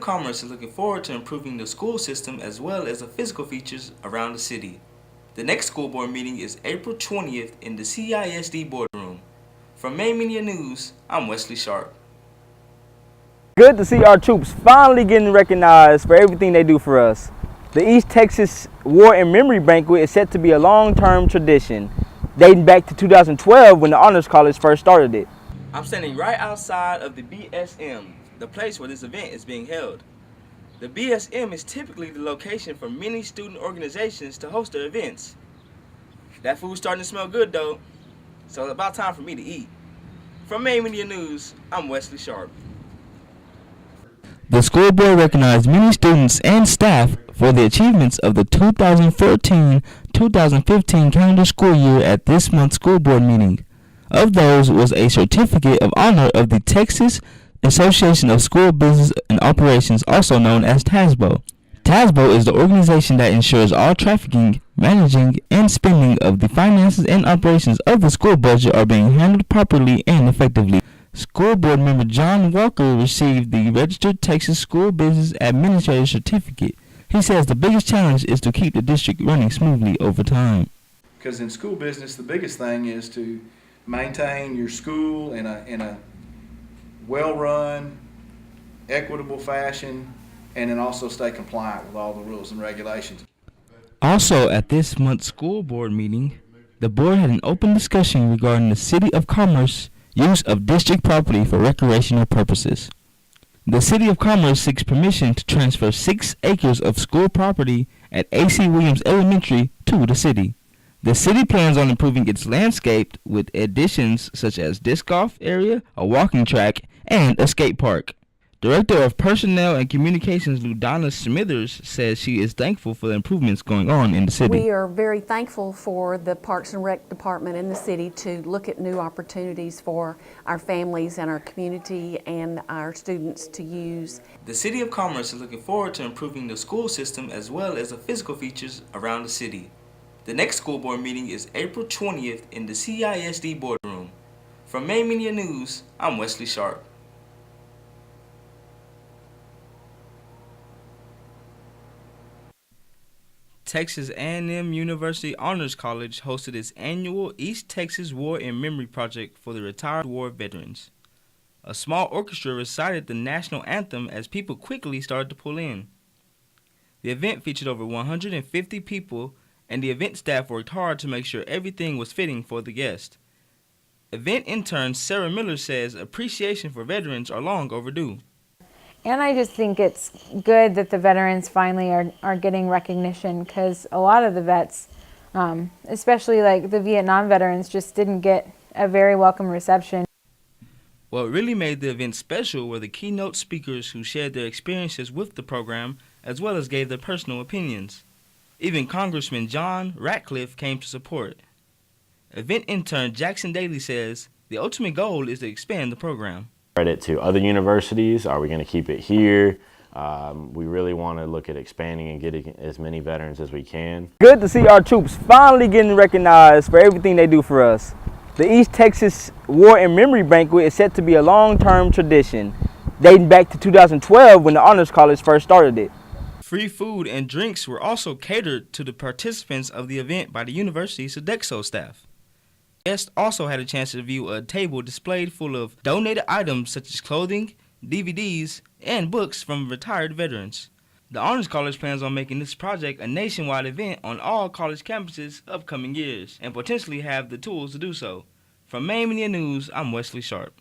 Commerce is looking forward to improving the school system as well as the physical features around the city. The next school board meeting is April 20th in the CISD boardroom. From Maine Media News, I'm Wesley Sharp. Good to see our troops finally getting recognized for everything they do for us. The East Texas War and Memory Banquet is set to be a long-term tradition, dating back to 2012 when the Honors College first started it. I'm standing right outside of the BSM, the place where this event is being held. The BSM is typically the location for many student organizations to host their events. That food's starting to smell good though, so it's about time for me to eat. From Maine Media News, I'm Wesley Sharp. The school board recognized many students and staff for the achievements of the 2014-2015 calendar school year at this month's school board meeting. Of those was a certificate of honor of the Texas Association of School Business and Operations, also known as TASBO. TASBO is the organization that ensures all trafficking, managing, and spending of the finances and operations of the school budget are being handled properly and effectively. School board member John Walker received the Registered Texas School Business Administrator certificate. He says the biggest challenge is to keep the district running smoothly over time. Because in school business, the biggest thing is to maintain your school in a well-run, equitable fashion, and then also stay compliant with all the rules and regulations. Also at this month's school board meeting, the board had an open discussion regarding the City of Commerce use of district property for recreational purposes. The City of Commerce seeks permission to transfer 6 acres of school property at A.C. Williams Elementary to the city. The city plans on improving its landscape with additions such as disc golf area, a walking track, and a skate park. Director of Personnel and Communications Ludana Smithers says she is thankful for the improvements going on in the city. We are very thankful for the Parks and Rec Department in the city to look at new opportunities for our families and our community and our students to use. The City of Commerce is looking forward to improving the school system as well as the physical features around the city. The next school board meeting is April 20th in the CISD boardroom. From Maine Media News, I'm Wesley Sharp. Texas A&M University Honors College hosted its annual East Texas War and Memory Project for the retired war veterans. A small orchestra recited the national anthem as people quickly started to pull in. The event featured over 150 people, and the event staff worked hard to make sure everything was fitting for the guest. Event intern Sarah Miller says appreciation for veterans are long overdue. And I just think it's good that the veterans finally are getting recognition, because a lot of the vets, especially like the Vietnam veterans, just didn't get a very welcome reception. What really made the event special were the keynote speakers who shared their experiences with the program as well as gave their personal opinions. Even Congressman John Ratcliffe came to support. Event intern Jackson Daly says the ultimate goal is to expand the program. Credit to other universities. Are we going to keep it here? We really want to look at expanding and getting as many veterans as we can. Good to see our troops finally getting recognized for everything they do for us. The East Texas War and Memory Banquet is set to be a long-term tradition, dating back to 2012 when the Honors College first started it. Free food and drinks were also catered to the participants of the event by the university's Sodexo staff. Guests also had a chance to view a table displayed full of donated items such as clothing, DVDs, and books from retired veterans. The Honors College plans on making this project a nationwide event on all college campuses upcoming years and potentially have the tools to do so. From Maine Media News, I'm Wesley Sharp.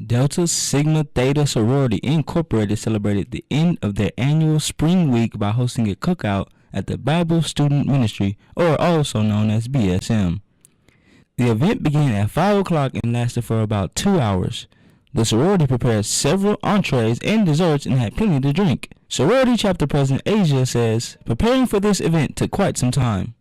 Delta Sigma Theta Sorority Incorporated celebrated the end of their annual spring week by hosting a cookout at the Bible Student Ministry, or also known as BSM. The event began at 5 o'clock and lasted for about 2 hours. The sorority prepared several entrees and desserts and had plenty to drink. Sorority Chapter President Asia says preparing for this event took quite some time.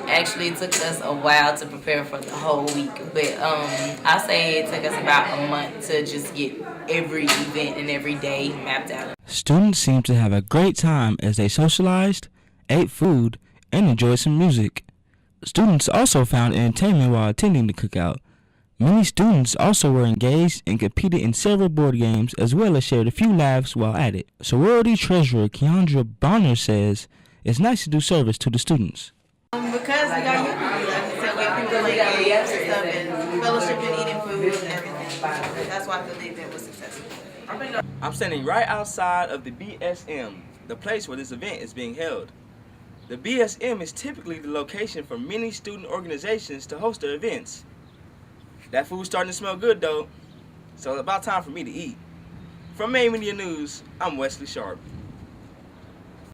Actually it took us a while to prepare for the whole week, but I say it took us about a month to just get every event and every day mapped out. Students seemed to have a great time as they socialized, ate food, and enjoyed some music. Students also found entertainment while attending the cookout. Many students also were engaged and competed in several board games as well as shared a few laughs while at it. Sorority Treasurer Keandra Bonner says it's nice to do service to the students. Because we got youth, like I said, we have people like games and stuff and fellowship and eating food and everything. That's why I feel the event was successful. I'm standing right outside of the BSM, the place where this event is being held. The BSM is typically the location for many student organizations to host their events. That food's starting to smell good though, so it's about time for me to eat. From Main Media News, I'm Wesley Sharp.